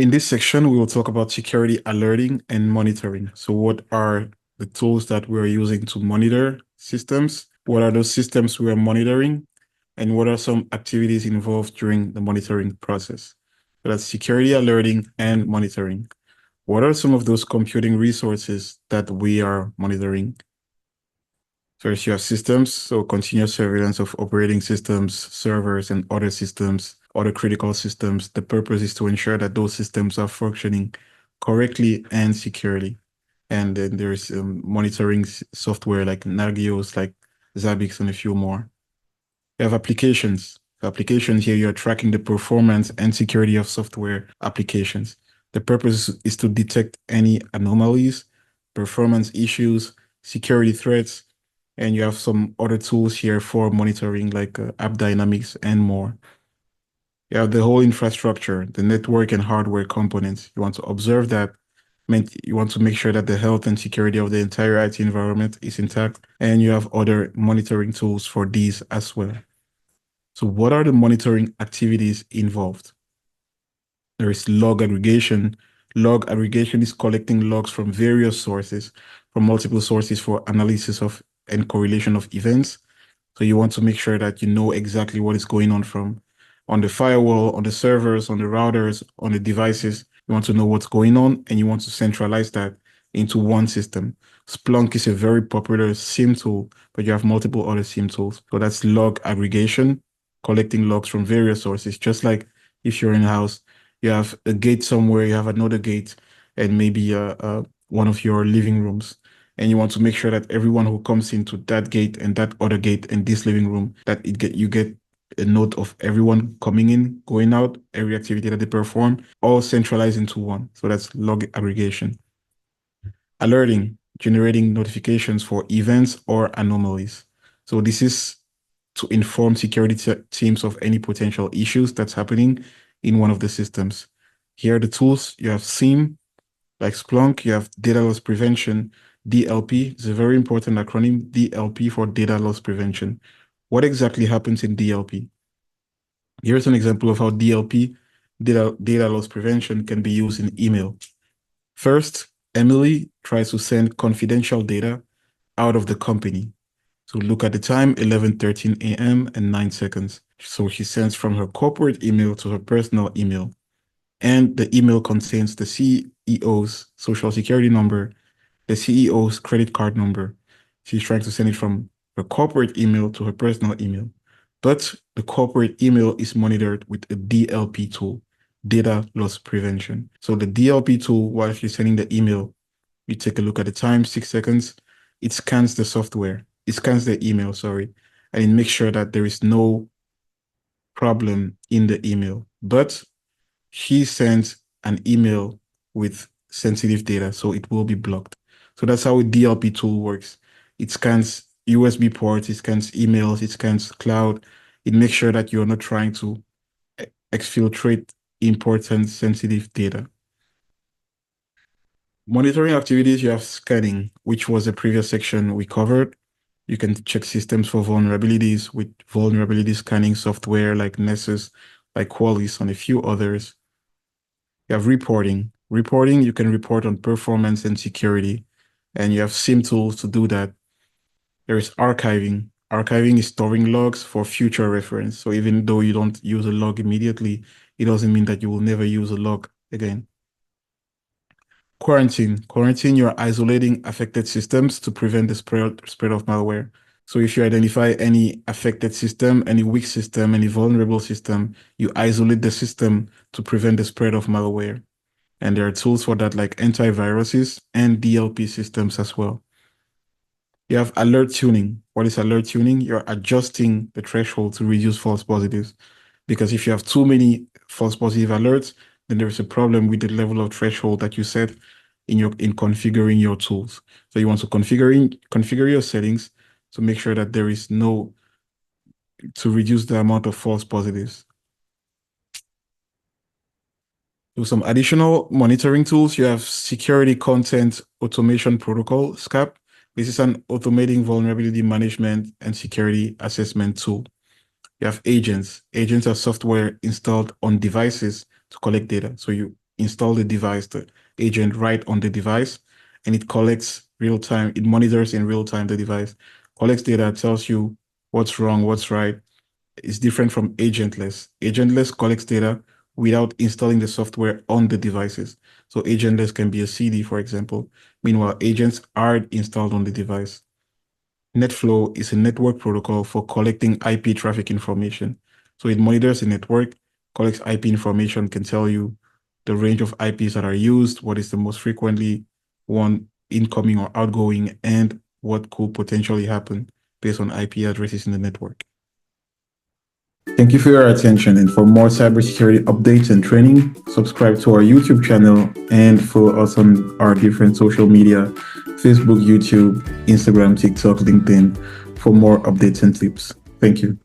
In this section, we will talk about security alerting and monitoring. So what are the tools that we're using to monitor systems? What are those systems we are monitoring? And what are some activities involved during the monitoring process? So that's security alerting and monitoring. What are some of those computing resources that we are monitoring? First, you have systems, so continuous surveillance of operating systems, servers, and other systems, other critical systems. The purpose is to ensure that those systems are functioning correctly and securely. And then there's monitoring software like Nagios, like Zabbix, and a few more. You have applications. Applications here, you're tracking the performance and security of software applications. The purpose is to detect any anomalies, performance issues, security threats, and you have some other tools here for monitoring like app dynamics and more. You have the whole infrastructure, the network and hardware components. You want to observe that. You want to make sure that the health and security of the entire IT environment is intact, and you have other monitoring tools for these as well. So what are the monitoring activities involved? There is log aggregation. Log aggregation is collecting logs from various sources, from multiple sources for analysis of and correlation of events. So you want to make sure that you know exactly what is going on the firewall, on the servers, on the routers, on the devices. You want to know what's going on, and you want to centralize that into one system. Splunk is a very popular SIEM tool, but you have multiple other SIEM tools. So that's log aggregation, collecting logs from various sources. Just like if you're in a house, you have a gate somewhere, you have another gate, and maybe one of your living rooms. And you want to make sure that everyone who comes into that gate and that other gate and this living room, that you get a note of everyone coming in, going out, every activity that they perform, all centralized into one. So that's log aggregation. Alerting, generating notifications for events or anomalies. So this is to inform security teams of any potential issues that's happening in one of the systems. Here are the tools. You have SIEM, like Splunk, you have data loss prevention. DLP is a very important acronym, DLP for data loss prevention. What exactly happens in DLP? Here's an example of how DLP, data loss prevention, can be used in email. First, Emily tries to send confidential data out of the company. So look at the time, 11:13 a.m. and 9 seconds. So she sends from her corporate email to her personal email. And the email contains the CEO's social security number, the CEO's credit card number. She's trying to send it from her corporate email to her personal email. But the corporate email is monitored with a DLP tool, data loss prevention. So the DLP tool, while she's sending the email, you take a look at the time, 6 seconds, it scans the software, it scans the email, sorry, and it makes sure that there is no problem in the email. But she sends an email with sensitive data, so it will be blocked. So that's how a DLP tool works. It scans USB ports, it scans emails, it scans cloud. It makes sure that you're not trying to exfiltrate important sensitive data. Monitoring activities, you have scanning, which was a previous section we covered. You can check systems for vulnerabilities with vulnerability scanning software like Nessus, like Qualys, and a few others. You have reporting. Reporting, you can report on performance and security, and you have SIEM tools to do that. There is archiving. Archiving is storing logs for future reference. So even though you don't use a log immediately, it doesn't mean that you will never use a log again. Quarantine. Quarantine, you're isolating affected systems to prevent the spread of malware. So if you identify any affected system, any weak system, any vulnerable system, you isolate the system to prevent the spread of malware. And there are tools for that like antiviruses and DLP systems as well. You have alert tuning. What is alert tuning? You're adjusting the threshold to reduce false positives. Because if you have too many false positive alerts, then there's a problem with the level of threshold that you set in configuring your tools. So you want to configure your settings to make sure that there is to reduce the amount of false positives. So some additional monitoring tools, you have security content automation protocol, SCAP. This is an automating vulnerability management and security assessment tool. You have agents. Agents are software installed on devices to collect data. So you install the device, the agent right on the device, and it collects real time, it monitors in real time the device, collects data, tells you what's wrong, what's right. It's different from agentless. Agentless collects data without installing the software on the devices. So agentless can be a CD, for example. Meanwhile, agents are installed on the device. NetFlow is a network protocol for collecting IP traffic information. So it monitors the network, collects IP information, can tell you the range of IPs that are used, what is the most frequently one incoming or outgoing, and what could potentially happen based on IP addresses in the network. Thank you for your attention, and for more cybersecurity updates and training, subscribe to our YouTube channel and follow us on our different social media, Facebook, YouTube, Instagram, TikTok, LinkedIn, for more updates and tips. Thank you.